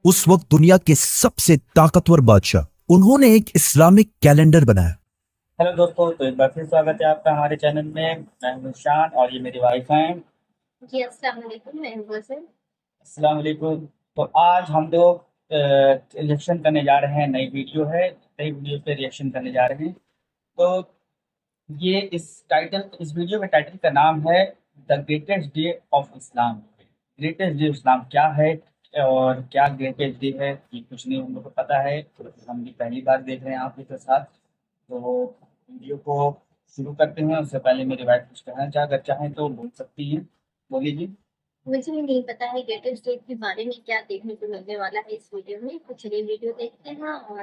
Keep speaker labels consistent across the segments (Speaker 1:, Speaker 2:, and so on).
Speaker 1: उस वक्त दुनिया के सबसे ताकतवर बादशाह, उन्होंने एक इस्लामिक कैलेंडर बनाया।
Speaker 2: हेलो दोस्तों, तो एक बार फिर स्वागत है आपका हमारे चैनल में। मैं हूं शान और ये मेरी वाइफ हैं।
Speaker 3: जी अस्सलाम वालेकुम, मैं हूं वैसे।
Speaker 2: अस्सलाम वालेकुम। तो आज हम लोग रिएक्शन करने जा रहे हैं। नई वीडियो है, नई वीडियो पे रिएक्शन करने जा रहे हैं। तो ये इस वीडियो के टाइटल का नाम है the greatest day of Islam. Greatest day Islam क्या है और क्या ग्रेटेस्ट डे है, ये कुछ नहीं हम लोग को पता है। तो हम भी पहली बार देख रहे हैं आप लोग के साथ। तो वीडियो को शुरू करते हैं। उससे पहले मेरी वाइफ कुछ कहना अगर चाहें तो बोल सकती हैं। बोलिए जी।
Speaker 3: मुझे भी नहीं पता है ग्रेटेस्ट डे के बारे में क्या देखने को मिलने वाला है इस वीडियो में। तो चलिए वीडियो देखते हैं और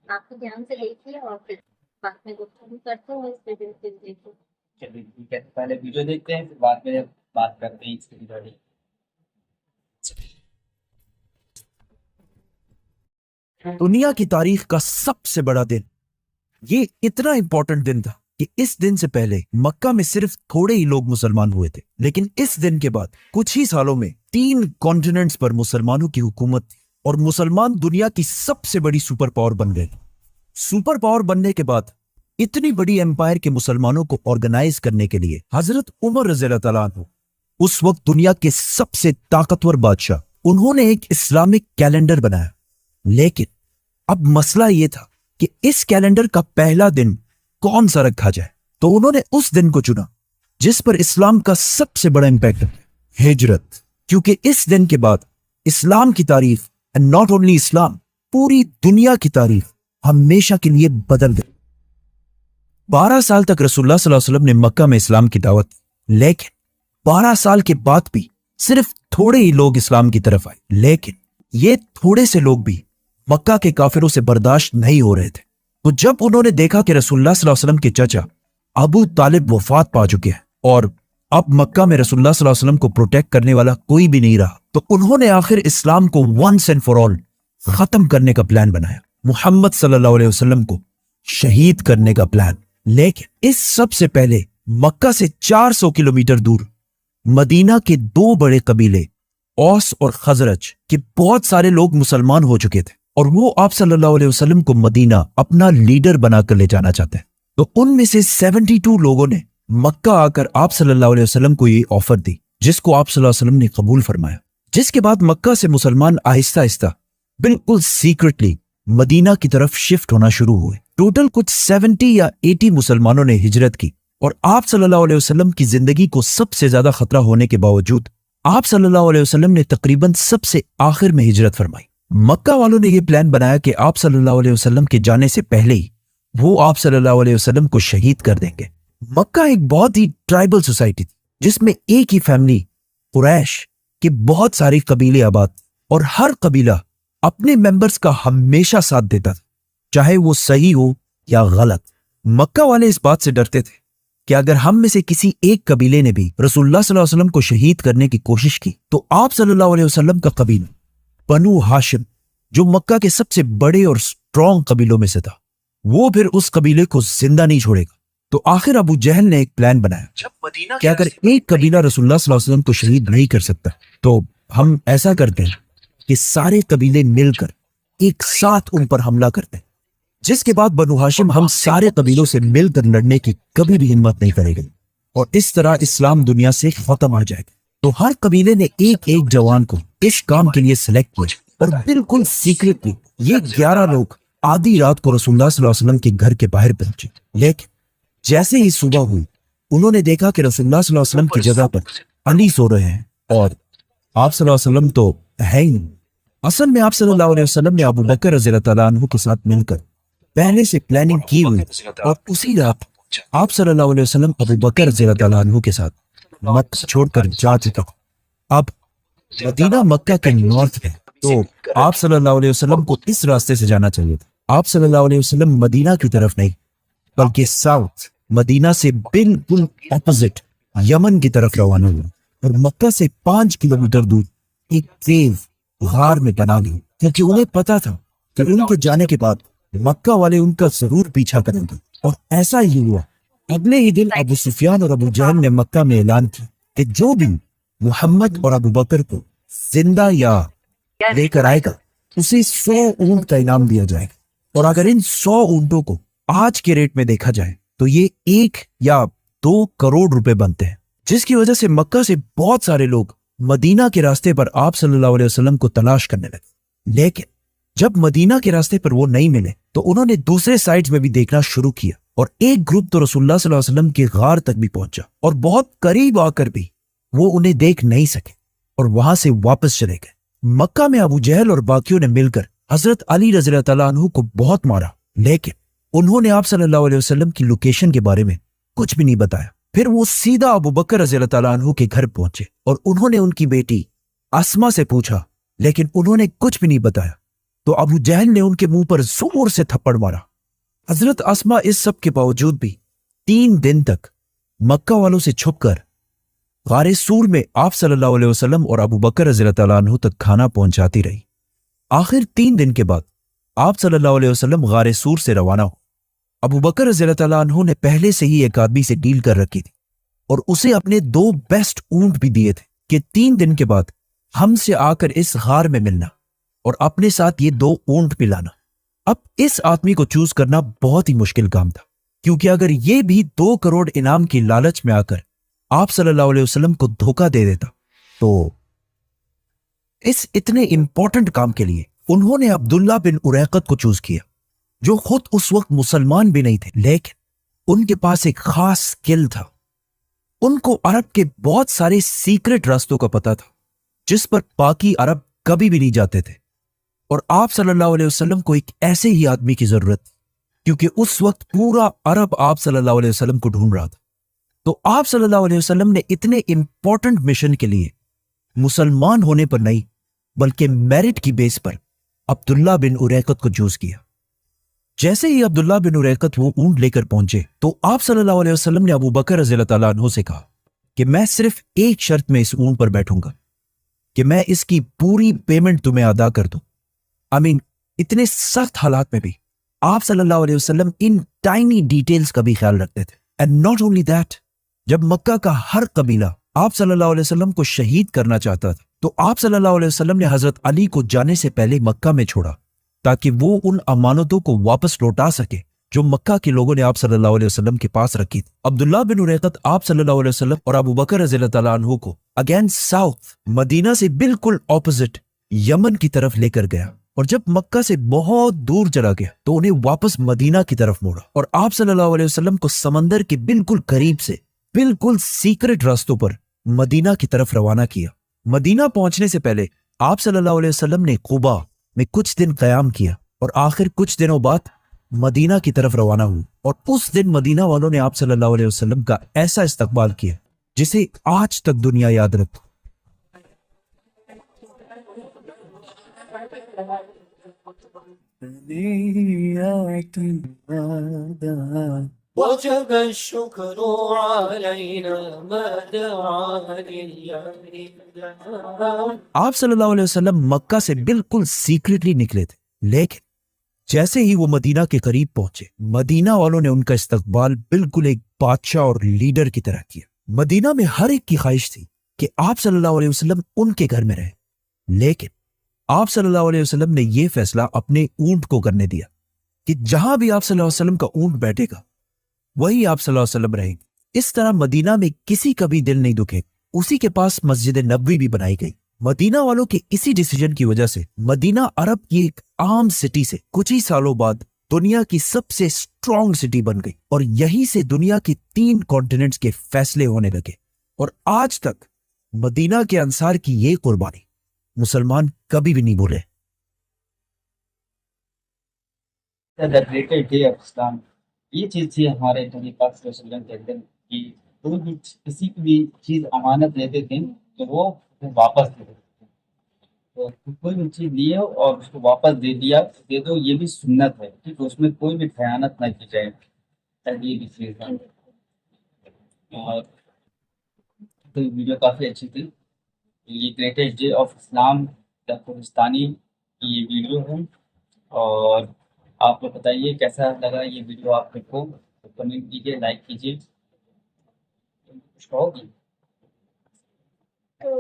Speaker 3: आप ध्यान से देखिए और फिर बाद में गुफ्तगू करते हैं इस वीडियो के देखिए।
Speaker 2: चलिए ठीक है, पहले वीडियो देखते हैं, फिर बाद में बात करते हैं इसके रिगार्डिंग।
Speaker 1: दुनिया की तारीख का सबसे बड़ा दिन। ये इतना इंपॉर्टेंट दिन था कि इस दिन से पहले मक्का में सिर्फ थोड़े ही लोग मुसलमान हुए थे, लेकिन इस दिन के बाद कुछ ही सालों में 3 कॉन्टिनेंट्स पर मुसलमानों की हुकूमत थी और मुसलमान दुनिया की सबसे बड़ी सुपर पावर बन गए। सुपर पावर बनने के बाद इतनी बड़ी एम्पायर के मुसलमानों को ऑर्गेनाइज करने के लिए हजरत उमर रज़ियल्लाहु तआला अन्हु, उस वक्त दुनिया के सबसे ताकतवर बादशाह, उन्होंने एक इस्लामिक कैलेंडर बनाया। लेकिन अब मसला यह था कि इस कैलेंडर का पहला दिन कौन सा रखा जाए। तो उन्होंने उस दिन को चुना जिस पर इस्लाम का सबसे बड़ा इंपैक्ट है, हिजरत। क्योंकि इस दिन के बाद इस्लाम की तारीफ, एंड नॉट ओनली इस्लाम, पूरी दुनिया की तारीफ हमेशा के लिए बदल गई। 12 साल तक रसूलुल्लाह सल्लल्लाहु अलैहि वसल्लम ने मक्का में इस्लाम की दावत दी, लेकिन 12 साल के बाद भी सिर्फ थोड़े ही लोग इस्लाम की तरफ आए। लेकिन ये थोड़े से लोग भी मक्का के काफिरों से बर्दाश्त नहीं हो रहे थे। तो जब उन्होंने देखा कि रसूलुल्लाह सल्लल्लाहु अलैहि वसल्लम के चाचा अबू तालिब वफात पा चुके हैं और अब मक्का में रसूलुल्लाह सल्लल्लाहु अलैहि वसल्लम को प्रोटेक्ट करने वाला कोई भी नहीं रहा, तो उन्होंने आखिर इस्लाम को वंस एंड फॉर ऑल खत्म करने का प्लान बनाया, मुहम्मद सल्लल्लाहु अलैहि वसल्लम को शहीद करने का प्लान। लेकिन इस सबसे पहले मक्का से 400 किलोमीटर दूर मदीना के 2 बड़े कबीले औस और खजरज के बहुत सारे लोग मुसलमान हो चुके थे और वो आप सल्लल्लाहु अलैहि वसल्लम को मदीना अपना लीडर बनाकर ले जाना चाहते हैं। तो उनमें से 72 लोगों ने मक्का आकर आप सल्लल्लाहु अलैहि वसल्लम को ये ऑफर दी, जिसको आप सल्लल्लाहु अलैहि वसल्लम ने कबूल फरमाया। जिसके बाद मक्का से मुसलमान आहिस्ता आहिस्ता बिल्कुल सीक्रेटली मदीना की तरफ शिफ्ट होना शुरू हुए। टोटल कुछ 70 या 80 मुसलमानों ने हिजरत की और आप सल्लल्लाहु अलैहि वसल्लम की जिंदगी को सबसे ज्यादा खतरा होने के बावजूद आप सल्लल्लाहु अलैहि वसल्लम ने तकरीबन सबसे आखिर में हिजरत फरमाई। मक्का वालों ने यह प्लान बनाया कि आप सल्लल्लाहु अलैहि वसल्लम के जाने से पहले ही वो आप सल्लल्लाहु अलैहि वसल्लम को शहीद कर देंगे। मक्का एक बहुत ही ट्राइबल सोसाइटी थी जिसमें एक ही फैमिली कुरैश के बहुत सारे कबीले आबाद और हर कबीला अपने मेंबर्स का हमेशा साथ देता था, चाहे वो सही हो या गलत। मक्का वाले इस बात से डरते थे कि अगर हम में से किसी एक कबीले ने भी रसूलुल्लाह सल्लल्लाहु अलैहि वसल्लम को शहीद करने की कोशिश की तो आप सल्लल्लाहु अलैहि वसल्लम का कबीला बनु हाशिम, जो मक्का के सबसे बड़े और स्ट्रॉन्ग कबीलों में से था, वो फिर उस कबीले को जिंदा नहीं छोड़ेगा। तो आखिर अबू जहल ने एक प्लान बनाया कि अगर एक कबीला रसूलुल्लाह सल्लल्लाहु अलैहि वसल्लम को शहीद नहीं कर सकता तो हम ऐसा करते हैं कि सारे कबीले मिलकर एक साथ उन पर हमला करते हैं, जिसके बाद बनु हाशिम हम सारे कबीलों से मिलकर लड़ने की कभी भी हिम्मत नहीं करेगी और इस तरह इस्लाम दुनिया से खत्म हो जाएगा। तो हर कबीले ने एक एक जवान को इस काम के लिए सिलेक्ट किया और बिल्कुल सीक्रेटली ये 11 लोग आधी रात को रसूलुल्लाह सल्लल्लाहु अलैहि वसल्लम के घर के बाहर पहुंचे। लेकिन जैसे ही सुबह हुई उन्होंने देखा कि रसूलुल्लाह सल्लल्लाहु अलैहि वसल्लम की जगह पर अली सो रहे हैं और आप सल्लल्लाहु अलैहि वसल्लम तो है ही नहीं। असल में आप सल्लल्लाहु अलैहि वसल्लम ने अबू बकर रज़ियल्लाहु तआला अन्हु के साथ मिलकर पहले से प्लानिंग की हुई और उसी रात आप सल्लल्लाहु अलैहि वसल्लम अबू बकर रज़ियल्लाहु तआला अन्हु के साथ मक्का छोड़कर जा चुका। अब मदीना मक्का के नॉर्थ है, तो आप सल्लल्लाहु अलैहि वसल्लम को इस रास्ते से जाना चाहिए था। आप सल्लल्लाहु अलैहि वसल्लम मदीना की तरफ नहीं बल्कि साउथ मदीना से बिल्कुल अपोजिट यमन की तरफ रवाना हुआ और मक्का से 5 किलोमीटर दूर एक केव गार में बना ली, क्योंकि उन्हें पता था कि उनके जाने के बाद मक्का वाले उनका जरूर पीछा करेंगे। और ऐसा ही हुआ। अगले ही दिन अबू सुफियान और अबू जहल ने मक्का में ऐलान किया कि जो भी मुहम्मद और अबू बकर को जिंदा या लेकर आएगा उसे 100 ऊंट का इनाम दिया जाएगा। और अगर इन 100 ऊंटों को आज के रेट में देखा जाए तो ये 1 या 2 करोड़ रुपए बनते हैं, जिसकी वजह से मक्का से बहुत सारे लोग मदीना के रास्ते पर आप सल्लल्लाहु अलैहि वसल्लम को तलाश करने लगे। लेकिन जब मदीना के रास्ते पर वो नहीं मिले तो उन्होंने दूसरे साइड्स में भी देखना शुरू किया, और एक ग्रुप तो रसूलुल्लाह सल्लल्लाहु अलैहि वसल्लम के गार तक भी पहुंचा और बहुत करीब आकर भी वो उन्हें देख नहीं सके और वहां से वापस चले गए। मक्का में अबू जहल और बाकियों ने मिलकर हजरत अली रज़ी अल्लाह तआला अन्हु को बहुत मारा, लेकिन उन्होंने आप सल्लल्लाहु अलैहि वसल्लम की लोकेशन के बारे में कुछ भी नहीं बताया। फिर वो सीधा अबू बकर रज़ी अल्लाह तआला अन्हु के घर पहुंचे और उन्होंने उनकी बेटी अस्मा से पूछा, लेकिन उन्होंने कुछ भी नहीं बताया। तो अबू जहल ने उनके मुंह पर जोर से थप्पड़ मारा। हजरत अस्मा इस सब के बावजूद भी 3 दिन तक मक्का वालों से छुपकर गारे सूर में आप सल्लल्लाहु अलैहि वसल्लम और अबू बकर रज़ी अल्लाह तआला अन्हु तक खाना पहुंचाती रही। आखिर 3 दिन के बाद आप सल्लल्लाहु अलैहि वसल्लम गारे सूर से रवाना हो। अबू बकर रज़ी अल्लाह तआला अन्हु ने पहले से ही एक आदमी से डील कर रखी थी और उसे अपने 2 बेस्ट ऊंट भी दिए थे कि 3 दिन के बाद हमसे आकर इस गार में मिलना और अपने साथ ये 2 ऊंट भी लाना। अब इस आदमी को चूज करना बहुत ही मुश्किल काम था, क्योंकि अगर ये भी 2 करोड़ इनाम की लालच में आकर आप सल्लल्लाहु अलैहि वसल्लम को धोखा दे देता तो इस इतने इंपॉर्टेंट काम के लिए उन्होंने अब्दुल्ला बिन उरैकत को चूज किया, जो खुद उस वक्त मुसलमान भी नहीं थे, लेकिन उनके पास एक खास स्किल था। उनको अरब के बहुत सारे सीक्रेट रास्तों का पता था जिस पर बाकी अरब कभी भी नहीं जाते थे, और आप सल्लल्लाहु अलैहि वसल्लम को एक ऐसे ही आदमी की जरूरत थी, क्योंकि उस वक्त पूरा अरब आप सल्लल्लाहु अलैहि वसल्लम को ढूंढ रहा था। तो आप सल्लल्लाहु अलैहि वसल्लम ने इतने इंपॉर्टेंट मिशन के लिए मुसलमान होने पर नहीं बल्कि मेरिट की बेस पर अब्दुल्ला बिन उरैकत को चूज किया। जैसे ही अब्दुल्ला बिन उरैकत वो ऊंट लेकर पहुंचे तो आप सल्लल्लाहु अलैहि वसल्लम ने अबू बकर रज़ी अल्लाह तआला अन्हु से कहा कि मैं सिर्फ एक शर्त में इस ऊंट पर बैठूंगा कि मैं इसकी पूरी पेमेंट तुम्हें अदा कर दूं। इतने सख्त हालात में भी आप सल्लल्लाहु अलैहि वसल्लम इन टाइनी डिटेल्स का भी ख्याल रखते थे। एंड नॉट ओनली दैट, जब मक्का का हर कबीला आप सल्लल्लाहु अलैहि वसल्लम को शहीद करना चाहता था तो आप सल्लल्लाहु अलैहि वसल्लम ने हजरत अली को जाने से पहले मक्का में छोड़ा, ताकि वो उन अमानतों को वापस लौटा सके जो मक्का के लोगों ने आप सल्लल्लाहु अलैहि वसल्लम के पास रखी थी। अब्दुल्ला बिन उरैकत आप सल्लल्लाहु अलैहि वसल्लम और अबू बकर रज़ी अल्लाह तआला अन्हु को अगेंस्ट साउथ मदीना से बिल्कुल ऑपोजिट यमन की तरफ लेकर गया, और जब मक्का से बहुत दूर चला गया तो उन्हें वापस मदीना की तरफ मोड़ा और आप सल्लल्लाहु अलैहि वसल्लम को समंदर के बिल्कुल करीब से बिल्कुल सीक्रेट रास्तों पर मदीना की तरफ रवाना किया। मदीना पहुंचने से पहले आप सल्लल्लाहु अलैहि वसल्लम ने कुबा में कुछ दिन कयाम किया और आखिर कुछ दिनों बाद मदीना की तरफ रवाना हुए, और उस दिन मदीना वालों ने आप सल्लल्लाहु अलैहि वसल्लम का ऐसा इस्तकबाल किया जिसे आज तक दुनिया याद रखती।
Speaker 4: وجب الشكر علينا ما دعا لله.
Speaker 1: आप सल्लल्लाहु अलैहि वसल्लम मक्का से बिल्कुल सीक्रेटली निकले थे, लेकिन जैसे ही वो मदीना के करीब पहुंचे मदीना वालों ने उनका इस्तकबाल बिल्कुल एक बादशाह और लीडर की तरह किया। मदीना में हर एक की ख्वाहिश थी कि आप सल्लल्लाहु अलैहि वसल्लम उनके घर में रहे, लेकिन आप सल्लल्लाहु अलैहि वसल्लम ने यह फैसला अपने ऊंट को करने दिया कि जहां भी आप सल्लल्लाहु अलैहि वसल्लम का ऊंट बैठेगा वही आप सल्लल्लाहु अलैहि वसल्लम रहेंगे। इस तरह मदीना में किसी का भी दिल नहीं दुखे। उसी के पास मस्जिद नबवी भी बनाई गई। मदीना वालों के इसी डिसीजन की वजह से मदीना अरब की एक आम सिटी से कुछ ही सालों बाद दुनिया की सबसे स्ट्रॉन्ग सिटी बन गई, और यहीं से दुनिया के 3 कॉन्टिनेंट्स के फैसले होने लगे। और आज तक मदीना के अंसार की ये कुर्बानी मुसलमान कभी भी नहीं भूले।
Speaker 2: द ग्रेटेस्ट डे ऑफ इस्लाम, ये चीज़ थी हमारे नबी पाक सल्लल्लाहु अलैहि वसल्लम के अंदर कि कोई भी किसी की भी चीज़ अमानत लेते थे तो वो वापस दे देते थे। तो कोई भी चीज़ लिए और उसको वापस दे दो, ये भी सुन्नत है, ठीक है, उसमें कोई भी खयानत ना की जाए, ये भी चीज़ है। और तो वीडियो काफ़ी अच्छी थी। ये greatest day of Islam the Pakistani की ये वीडियो है, और आप लोग बताइए कैसा लगा ये वीडियो आप लोग को, तो कमेंट कीजिए, लाइक कीजिए। कुछ कहोगी?
Speaker 3: तो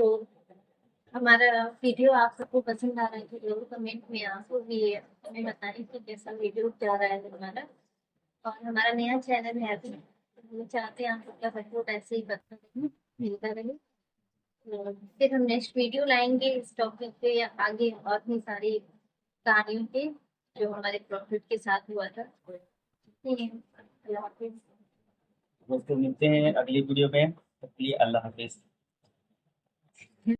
Speaker 3: हमारा वीडियो आप सबको पसंद आ रहा है तो जरूर कमेंट में आपको भी हमें बताएं कि कैसा वीडियो जा रहा है हमारा। और हमारा नया चैनल है अभी, तो हम चाहते हैं आप सबका सपोर्ट ऐसे ही बनता रहे, मिलता रहे। तो फिर हम नेक्स्ट वीडियो लाएंगे इस टॉपिक पे या आगे और भी सारी कहानियों पे जो हमारे प्रॉफिट के साथ हुआ था। ठीक है, अल्लाह हाफिज।
Speaker 2: दोस्तों मिलते हैं अगली वीडियो में, तब के लिए अल्लाह हाफिज़।